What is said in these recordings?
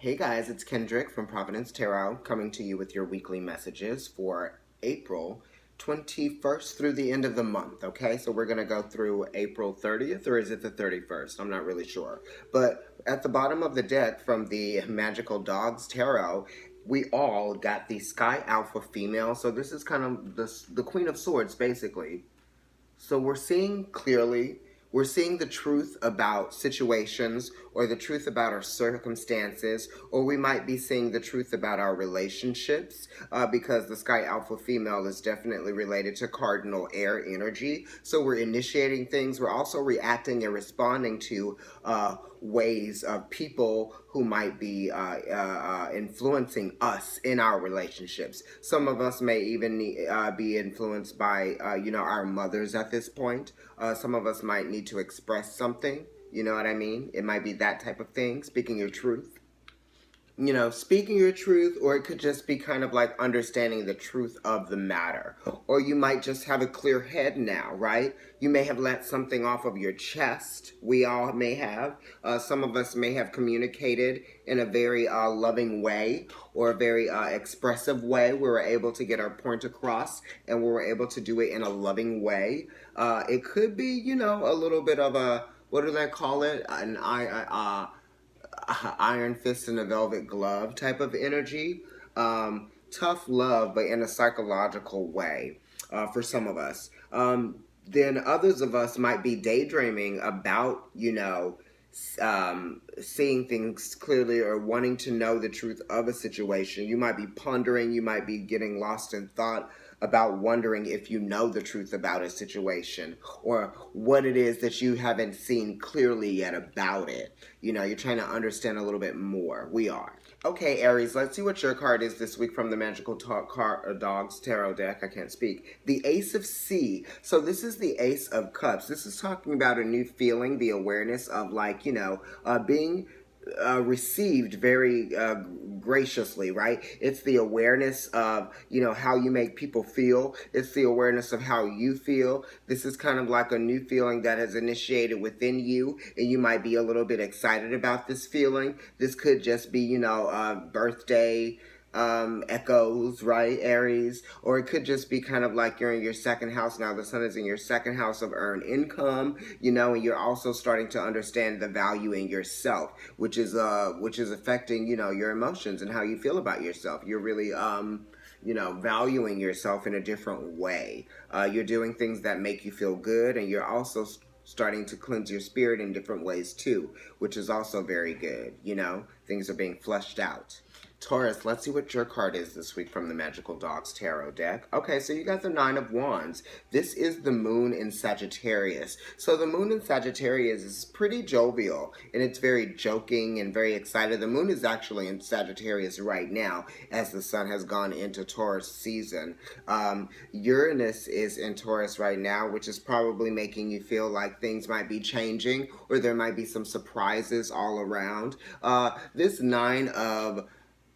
Hey guys, it's Kendrick from Providence Tarot coming to you with your weekly messages for April 21st through the end of the month, okay? So we're going to go through April 30th, or is it the 31st? I'm not really sure. But at the bottom of the deck from the Magical Dogs Tarot, we all got the Sky Alpha female. So this is kind of the Queen of Swords, basically. So we're seeing clearly, we're seeing the truth about situations or the truth about our circumstances, or we might be seeing the truth about our relationships because the Sky Alpha female is definitely related to cardinal air energy. So we're initiating things. We're also reacting and responding to ways of people who might be influencing us in our relationships. Some of us may even be influenced by, our mothers at this point. Some of us might need to express something. You know what I mean? It might be that type of thing, speaking your truth. Speaking your truth, or it could just be kind of like understanding the truth of the matter. Or you might just have a clear head now, right? You may have let something off of your chest. We all may have. Some of us may have communicated in a very loving way or a very expressive way. We were able to get our point across and we were able to do it in a loving way. It could be, a little bit of a, what do they call it? An iron fist in a velvet glove type of energy. Tough love, but in a psychological way for some of us. Then others of us might be daydreaming about, seeing things clearly or wanting to know the truth of a situation. You might be pondering, you might be getting lost in thought about wondering if you know the truth about a situation or what it is that you haven't seen clearly yet about it. You're trying to understand a little bit more. We are. Okay, Aries, let's see what your card is this week from the Magical Dogs Tarot deck. I can't speak. The Ace of Sea. So this is the Ace of Cups. This is talking about a new feeling, the awareness of being received very graciously, right? It's the awareness of, how you make people feel. It's the awareness of how you feel. This is kind of like a new feeling that has initiated within you, and you might be a little bit excited about this feeling. This could just be, birthday echoes, right, Aries? Or it could just be kind of like you're in your second house now. The sun is in your second house of earned income, and you're also starting to understand the value in yourself, which is affecting, your emotions and how you feel about yourself. You're really valuing yourself in a different way. You're doing things that make you feel good, and you're also starting to cleanse your spirit in different ways too, which is also very good. Things are being flushed out. Taurus, let's see what your card is this week from the Magical Dogs Tarot deck. Okay, so you got the Nine of Wands. This is the moon in Sagittarius. So the moon in Sagittarius is pretty jovial, and it's very joking and very excited. The moon is actually in Sagittarius right now, as the sun has gone into Taurus season. Uranus is in Taurus right now, which is probably making you feel like things might be changing, or there might be some surprises all around. This Nine of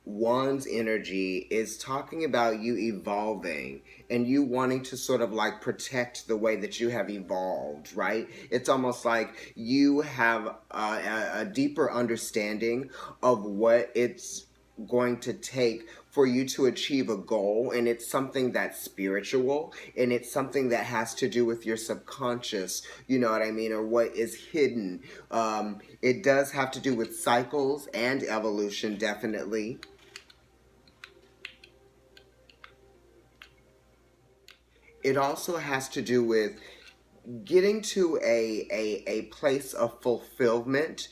Wands energy is talking about you evolving and you wanting to sort of like protect the way that you have evolved, right? It's almost like you have a deeper understanding of what it's going to take for you to achieve a goal, and it's something that's spiritual, and it's something that has to do with your subconscious, you know what I mean, or what is hidden. It does have to do with cycles and evolution, definitely. It also has to do with getting to a place of fulfillment,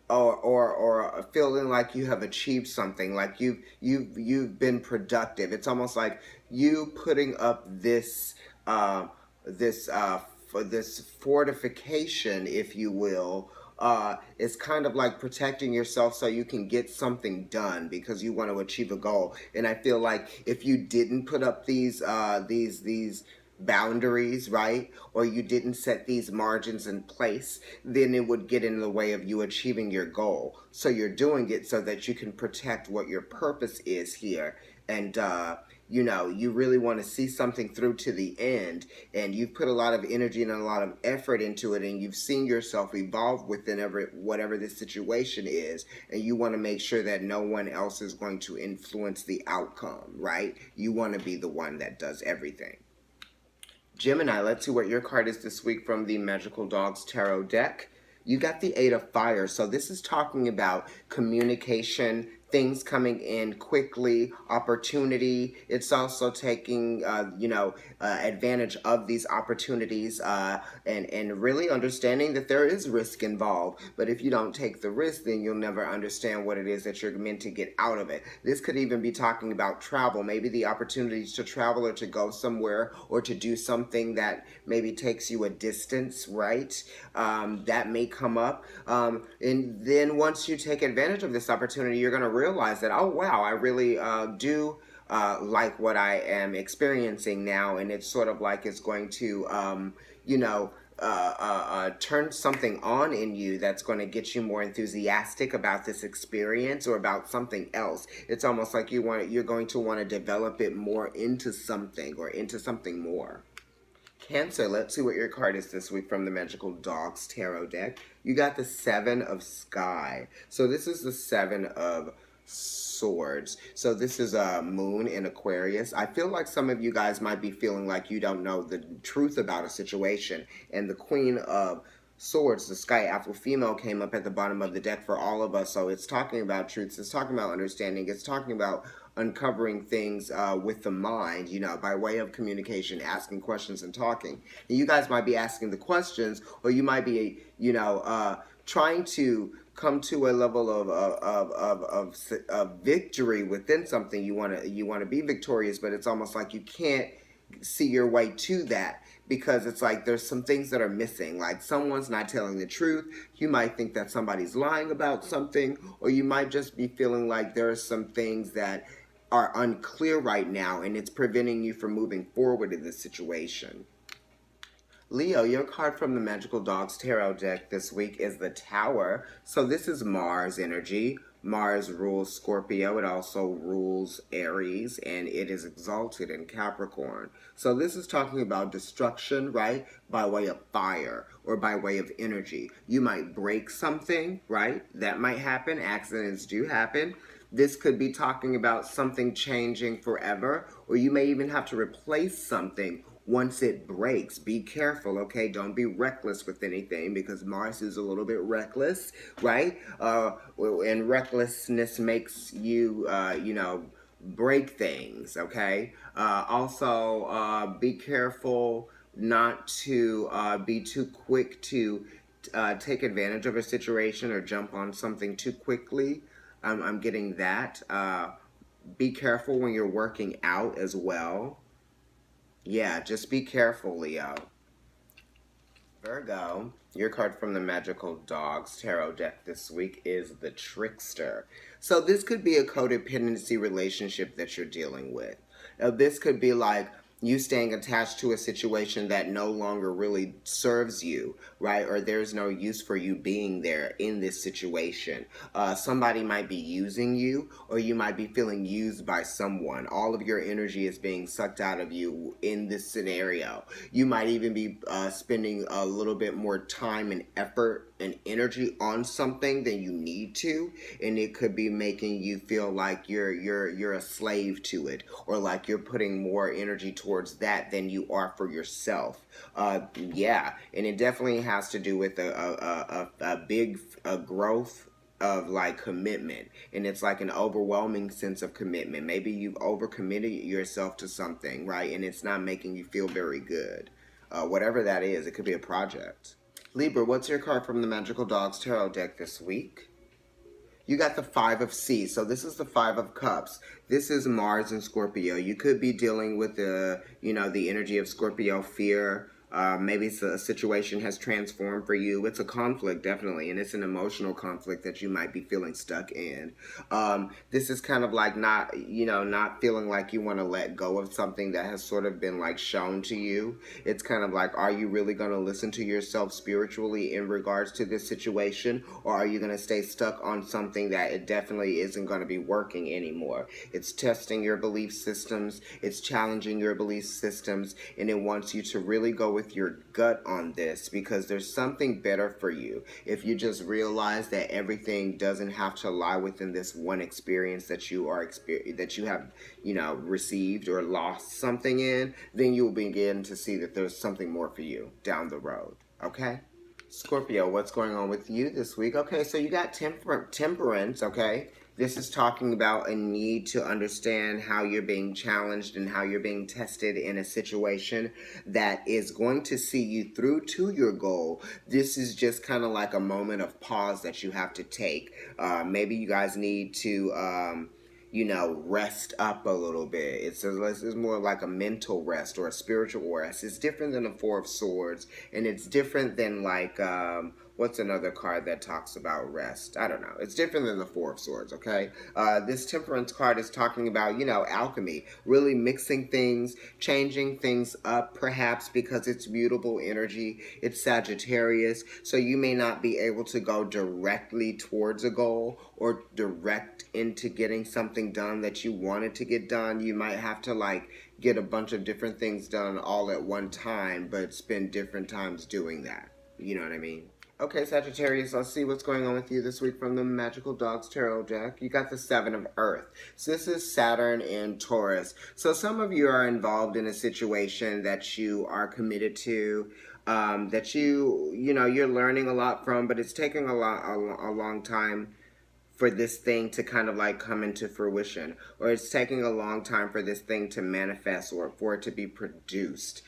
or feeling like you have achieved something, like you've been productive. It's almost like you putting up this this fortification, if you will. It's kind of like protecting yourself so you can get something done because you want to achieve a goal. And I feel like if you didn't put up these boundaries, right, or you didn't set these margins in place, then it would get in the way of you achieving your goal. So you're doing it so that you can protect what your purpose is here, and you really want to see something through to the end, and you've put a lot of energy and a lot of effort into it, and you've seen yourself evolve within whatever this situation is, and you want to make sure that no one else is going to influence the outcome, right? You want to be the one that does everything. Gemini, let's see what your card is this week from the Magical Dogs Tarot deck. You got the Eight of Fire. So this is talking about communication, things coming in quickly, opportunity. It's also taking, advantage of these opportunities and really understanding that there is risk involved. But if you don't take the risk, then you'll never understand what it is that you're meant to get out of it. This could even be talking about travel, maybe the opportunities to travel or to go somewhere or to do something that maybe takes you a distance, right? That may come up. And then once you take advantage of this opportunity, you're going to realize that, oh, wow, I really do like what I am experiencing now. And it's sort of like it's going to, turn something on in you that's going to get you more enthusiastic about this experience or about something else. It's almost like you're going to want to develop it more into something or into something more. Cancer, let's see what your card is this week from the Magical Dogs Tarot deck. You got the Seven of Sky. So this is the Seven of Swords. So this is a moon in Aquarius. I feel like some of you guys might be feeling like you don't know the truth about a situation. And the Queen of Swords, the Sky Apple female, came up at the bottom of the deck for all of us. So it's talking about truths. It's talking about understanding. It's talking about uncovering things with the mind, by way of communication, asking questions and talking. And you guys might be asking the questions, or you might be, trying to come to a level of victory within something. You want to be victorious, but it's almost like you can't see your way to that because it's like there's some things that are missing, like someone's not telling the truth. You might think that somebody's lying about something, or you might just be feeling like there are some things that are unclear right now, and it's preventing you from moving forward in this situation. Leo, your card from the Magical Dogs Tarot deck this week is the Tower. So this is Mars energy. Mars rules Scorpio. It also rules Aries, and it is exalted in Capricorn. So this is talking about destruction, right? By way of fire or by way of energy. You might break something, right? That might happen. Accidents do happen. This could be talking about something changing forever, or you may even have to replace something once it breaks. Be careful, okay? Don't be reckless with anything because Mars is a little bit reckless, right? And recklessness makes you, break things, okay? Also, be careful not to be too quick to take advantage of a situation or jump on something too quickly. I'm getting that. Be careful when you're working out as well. Yeah, just be careful, Leo. Virgo, your card from the Magical Dogs Tarot deck this week is the Trickster. So this could be a codependency relationship that you're dealing with. This could be like you staying attached to a situation that no longer really serves you, right? Or there's no use for you being there in this situation. Somebody might be using you, or you might be feeling used by someone. All of your energy is being sucked out of you in this scenario. You might even be spending a little bit more time and effort and energy on something than you need to, and it could be making you feel like you're a slave to it, or like you're putting more energy towards that than you are for yourself. Yeah, and it definitely has to do with a big growth of like commitment, and it's like an overwhelming sense of commitment. Maybe you've overcommitted yourself to something, right, and it's not making you feel very good. Whatever that is, it could be a project. Libra, what's your card from the Magical Dogs Tarot deck this week? You got the Five of Seas. So this is the Five of Cups. This is Mars and Scorpio. You could be dealing with the energy of Scorpio, fear, Maybe it's a situation has transformed for you. It's a conflict, definitely, and it's an emotional conflict that you might be feeling stuck in. This is kind of like not feeling like you want to let go of something that has sort of been like shown to you. It's kind of like, are you really going to listen to yourself spiritually in regards to this situation, or are you going to stay stuck on something that it definitely isn't going to be working anymore? It's testing your belief systems, it's challenging your belief systems, and it wants you to really go with your gut on this, because there's something better for you if you just realize that everything doesn't have to lie within this one experience that you have received or lost something in. Then you'll begin to see that there's something more for you down the road. Okay, Scorpio, what's going on with you this week? Okay, so you got temperance. Okay, this is talking about a need to understand how you're being challenged and how you're being tested in a situation that is going to see you through to your goal. This is just kind of like a moment of pause that you have to take. Maybe you guys need to rest up a little bit. It's more like a mental rest or a spiritual rest. It's different than the Four of Swords, and it's different than like what's another card that talks about rest? I don't know. It's different than the Four of Swords, okay? This Temperance card is talking about, alchemy, really mixing things, changing things up, perhaps because it's mutable energy. It's Sagittarius, so you may not be able to go directly towards a goal or direct into getting something done that you wanted to get done. You might have to get a bunch of different things done all at one time, but spend different times doing that. You know what I mean? Okay, Sagittarius, let's see what's going on with you this week from the Magical Dogs Tarot deck. You got the Seven of Earth. So this is Saturn in Taurus. So some of you are involved in a situation that you are committed to, that you're learning a lot from, but it's taking a long time for this thing to kind of come into fruition, or it's taking a long time for this thing to manifest or for it to be produced.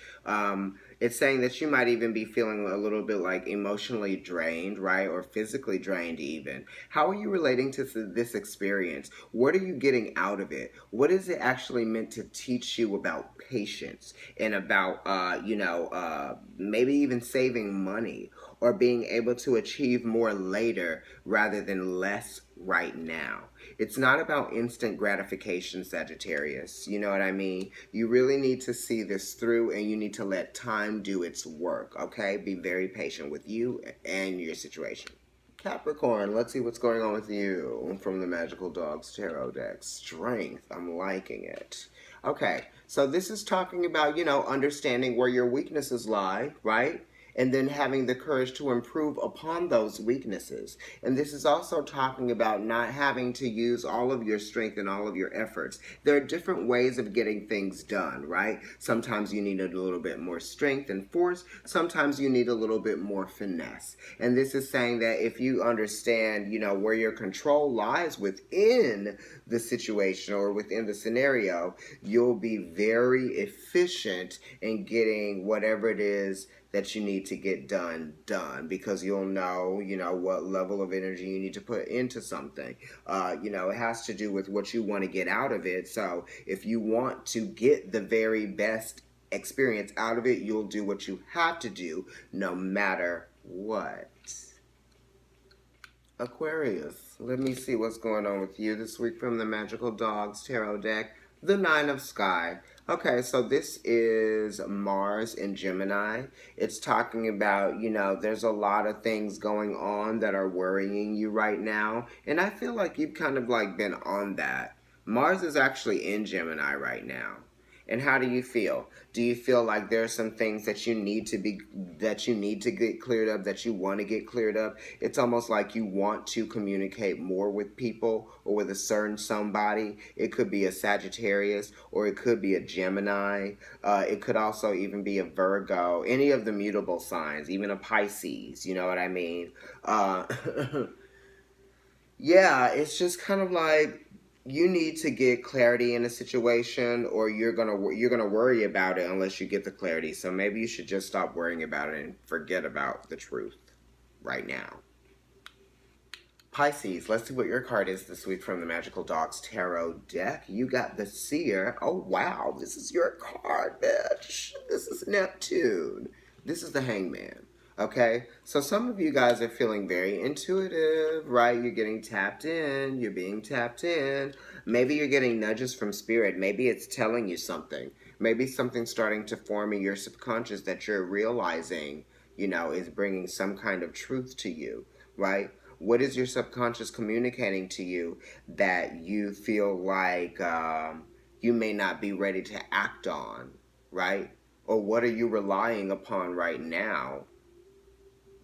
It's saying that you might even be feeling a little bit emotionally drained, right? Or physically drained even. How are you relating to this experience? What are you getting out of it? What is it actually meant to teach you about patience and about, maybe even saving money or being able to achieve more later rather than less right now? It's not about instant gratification, Sagittarius. You know what I mean? You really need to see this through, and you need to let time do its work, okay? Be very patient with you and your situation. Capricorn, let's see what's going on with you from the Magical Dogs Tarot deck. Strength, I'm liking it. Okay, so this is talking about, understanding where your weaknesses lie, right? And then having the courage to improve upon those weaknesses. And this is also talking about not having to use all of your strength and all of your efforts. There are different ways of getting things done, right? Sometimes you need a little bit more strength and force. Sometimes you need a little bit more finesse. And this is saying that if you understand, where your control lies within the situation or within the scenario, you'll be very efficient in getting whatever it is that you need to get done, because you'll know, what level of energy you need to put into something. It has to do with what you want to get out of it. So if you want to get the very best experience out of it, you'll do what you have to do no matter what. Aquarius, let me see what's going on with you this week from the Magical Dogs Tarot deck. The Nine of Sky. Okay, so this is Mars in Gemini. It's talking about, there's a lot of things going on that are worrying you right now. And I feel like you've kind of been on that. Mars is actually in Gemini right now. And how do you feel? Do you feel like there are some things that you need to get cleared up, that you want to get cleared up? It's almost like you want to communicate more with people or with a certain somebody. It could be a Sagittarius, or it could be a Gemini. It could also even be a Virgo, any of the mutable signs, even a Pisces, you know what I mean? Yeah, it's just kind of you need to get clarity in a situation, or you're gonna worry about it unless you get the clarity. So maybe you should just stop worrying about it and forget about the truth right now. Pisces, let's see what your card is this week from the Magical Dogs Tarot deck. You got the Seer. Oh wow, this is your card, bitch. This is Neptune. This is the Hangman. Okay, so some of you guys are feeling very intuitive, right? You're getting tapped in, you're being tapped in. Maybe you're getting nudges from spirit. Maybe it's telling you something. Maybe something's starting to form in your subconscious that you're realizing, is bringing some kind of truth to you, right? What is your subconscious communicating to you that you feel like you may not be ready to act on, right? Or what are you relying upon right now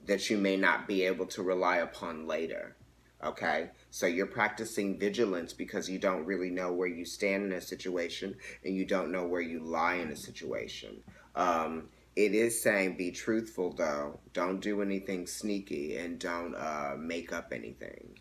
that you may not be able to rely upon later? Okay, so you're practicing vigilance because you don't really know where you stand in a situation and you don't know where you lie in a situation. It is saying be truthful though. Don't do anything sneaky and don't make up anything.